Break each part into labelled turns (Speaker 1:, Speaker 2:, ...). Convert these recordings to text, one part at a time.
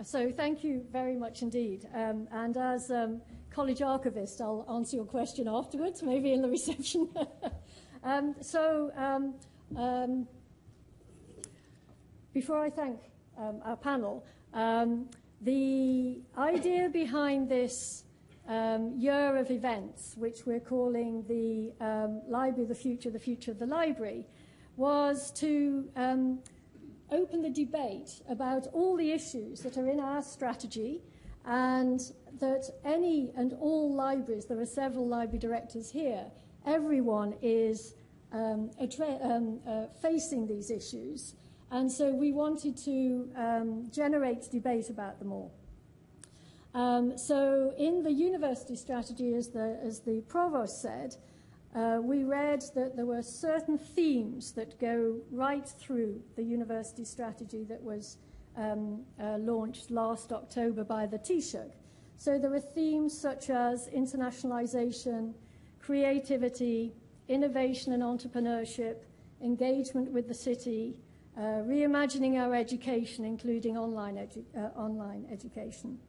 Speaker 1: So thank you very much indeed. And as College Archivist, I'll answer your question afterwards, maybe in the reception. Before I thank our panel, the idea behind this year of events, which we're calling the Library of the Future of the Library, was to open the debate about all the issues that are in our strategy, and that any and all libraries, there are several library directors here, everyone is facing these issues. And so we wanted to generate debate about them all. So in the university strategy, as the Provost said, we read that there were certain themes that go right through the university strategy that was launched last October by the Taoiseach. So there are themes such as internationalization, creativity, innovation and entrepreneurship, engagement with the city, reimagining our education, including online education.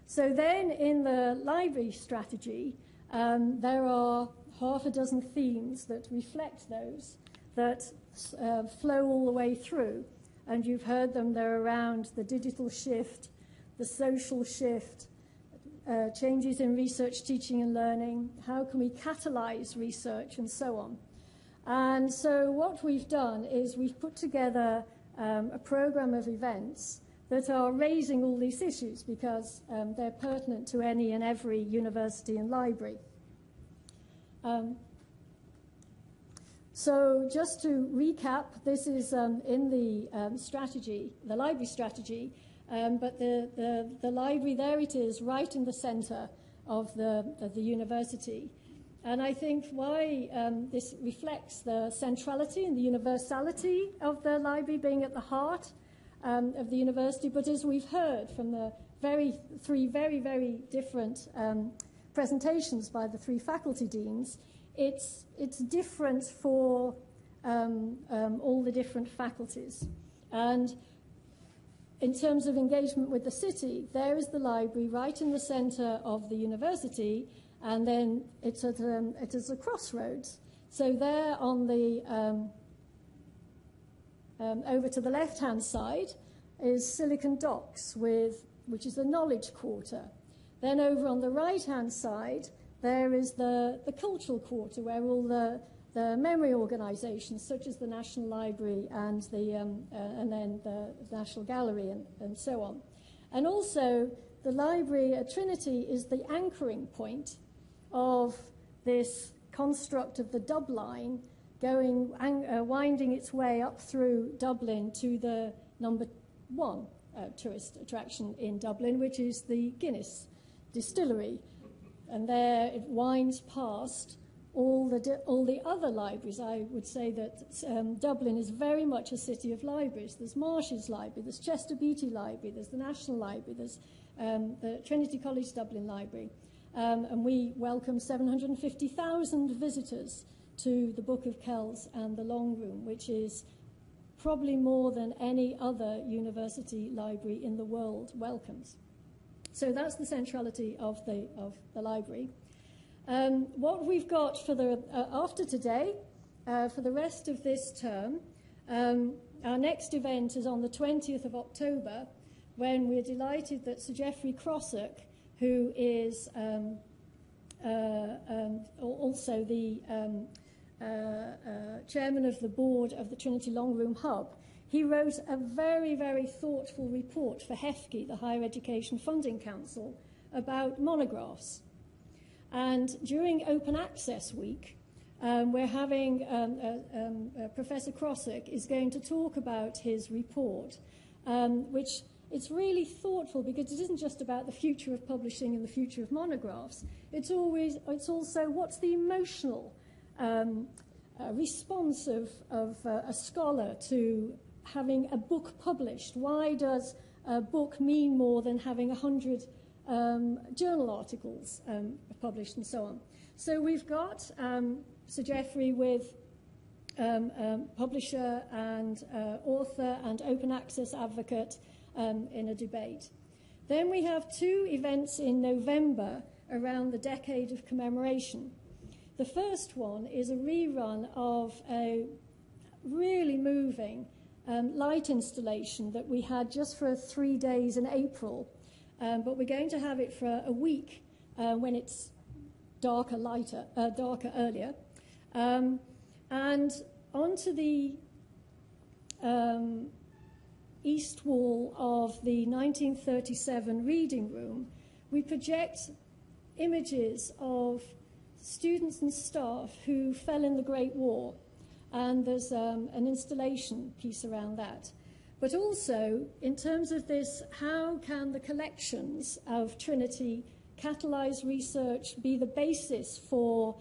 Speaker 1: So then in the library strategy, there are half a dozen themes that reflect those, that flow all the way through. And you've heard them. They're around the digital shift, the social shift, changes in research, teaching and learning, how can we catalyze research, and so on. And so what we've done is we've put together a program of events that are raising all these issues because they're pertinent to any and every university and library. So just to recap, this is in the strategy, the library strategy, but the library, there it is, right in the center of the university. And I think why this reflects the centrality and the universality of the library being at the heart of the university, but as we've heard from the three very different presentations by the three faculty deans, it's different for all the different faculties. And in terms of engagement with the city, there is the library right in the center of the university, and then it's at a crossroads. So there on the over to the left-hand side is Silicon Docks, which is the Knowledge Quarter. Then over on the right-hand side, there is the Cultural Quarter, where all the memory organisations, such as the National Library and then the National Gallery and so on. And also, the library at Trinity is the anchoring point of this construct of the Dub line, winding its way up through Dublin to the number one tourist attraction in Dublin, which is the Guinness distillery. And there it winds past all the other libraries. I would say that Dublin is very much a city of libraries. There's Marsh's Library, there's Chester Beatty Library, there's the National Library, there's the Trinity College Dublin Library. And we welcome 750,000 visitors to the Book of Kells and the Long Room, which is probably more than any other university library in the world welcomes. So that's the centrality of the library. What we've got for the after today, for the rest of this term, our next event is on the 20th of October, when we're delighted that Sir Geoffrey Crossock, who is also the chairman of the board of the Trinity Long Room Hub, he wrote a very thoughtful report for HEFCE, the Higher Education Funding Council, about monographs. And during Open Access Week, we're having Professor Crossock is going to talk about his report, which it's really thoughtful because it isn't just about the future of publishing and the future of monographs. It's also what's the emotional response of a scholar to having a book published. Why does a book mean more than having 100 journal articles published and so on? So we've got Sir Geoffrey with publisher and author and open access advocate in a debate. Then we have 2 events in November around the decade of commemoration. The first one is a rerun of a really moving light installation that we had just for 3 days in April, but we're going to have it for a week when it's darker earlier. And onto the east wall of the 1937 reading room, we project images of students and staff who fell in the Great War. And there's an installation piece around that. But also, in terms of this, how can the collections of Trinity catalyse research, be the basis for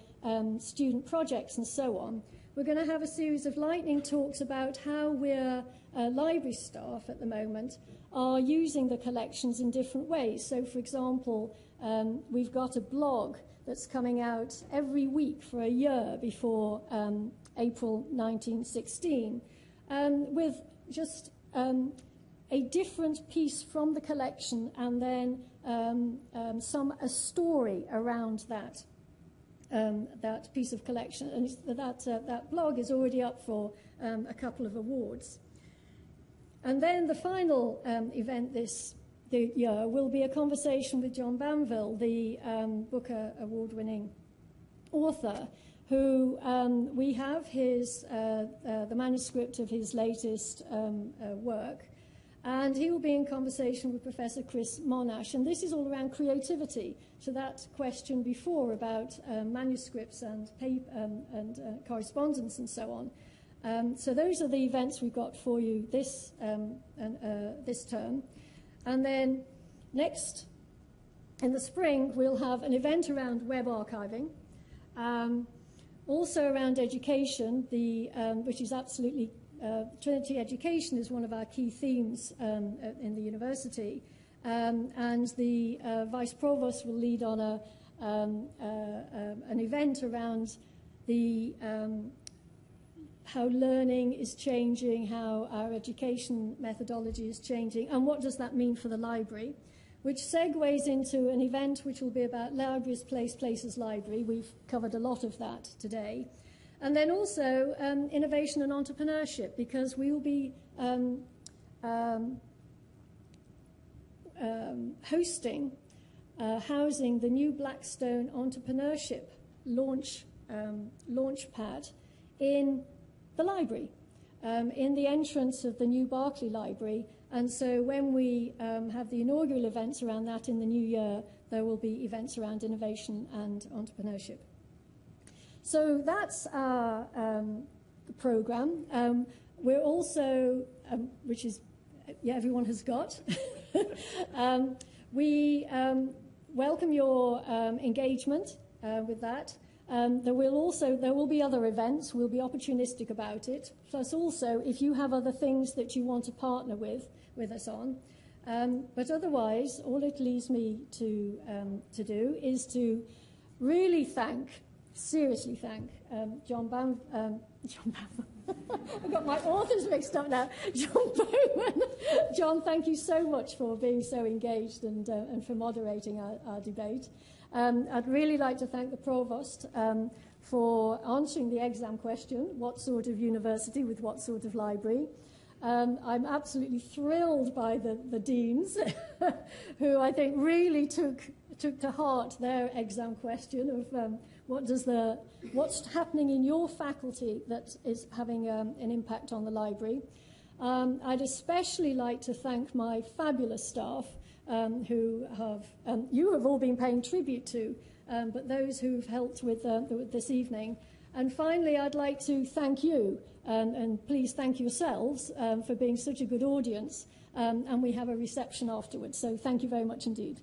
Speaker 1: student projects and so on? We're going to have a series of lightning talks about how we're library staff at the moment are using the collections in different ways. So, for example, we've got a blog that's coming out every week for a year before April 1916, with just a different piece from the collection and then a story around that. That piece of collection, and that blog is already up for a couple of awards. And then the final event this year will be a conversation with John Bowman, the Booker Award-winning author, who we have the manuscript of his latest work. And he will be in conversation with Professor Chris Monash. And this is all around creativity. To that question before about manuscripts and correspondence and so on. So those are the events we've got for you this term. And then next, in the spring, we'll have an event around web archiving. Also around education, which is absolutely Trinity education is one of our key themes in the university, and the Vice Provost will lead on an event around how learning is changing, how our education methodology is changing, and what does that mean for the library, which segues into an event which will be about libraries, places, library. We've covered a lot of that today. And then also innovation and entrepreneurship, because we will be housing the new Blackstone Entrepreneurship launch pad in the library, in the entrance of the new Berkeley Library. And so when we have the inaugural events around that in the new year, there will be events around innovation and entrepreneurship. So that's our program. We're also, which is, everyone has got. We welcome your engagement with that. There will be other events. We'll be opportunistic about it. Plus also, if you have other things that you want to partner with us on. But otherwise, all it leaves me to do is to really seriously thank John Bowman. I've got my authors mixed up now. John Bowman. John, thank you so much for being so engaged and for moderating our debate. I'd really like to thank the Provost for answering the exam question, what sort of university with what sort of library. I'm absolutely thrilled by the deans, who I think really took to heart their exam question of what's happening in your faculty that is having an impact on the library. I'd especially like to thank my fabulous staff who you have all been paying tribute to, but those who've helped with this evening. And finally, I'd like to thank you, and please thank yourselves for being such a good audience. And we have a reception afterwards. So thank you very much indeed.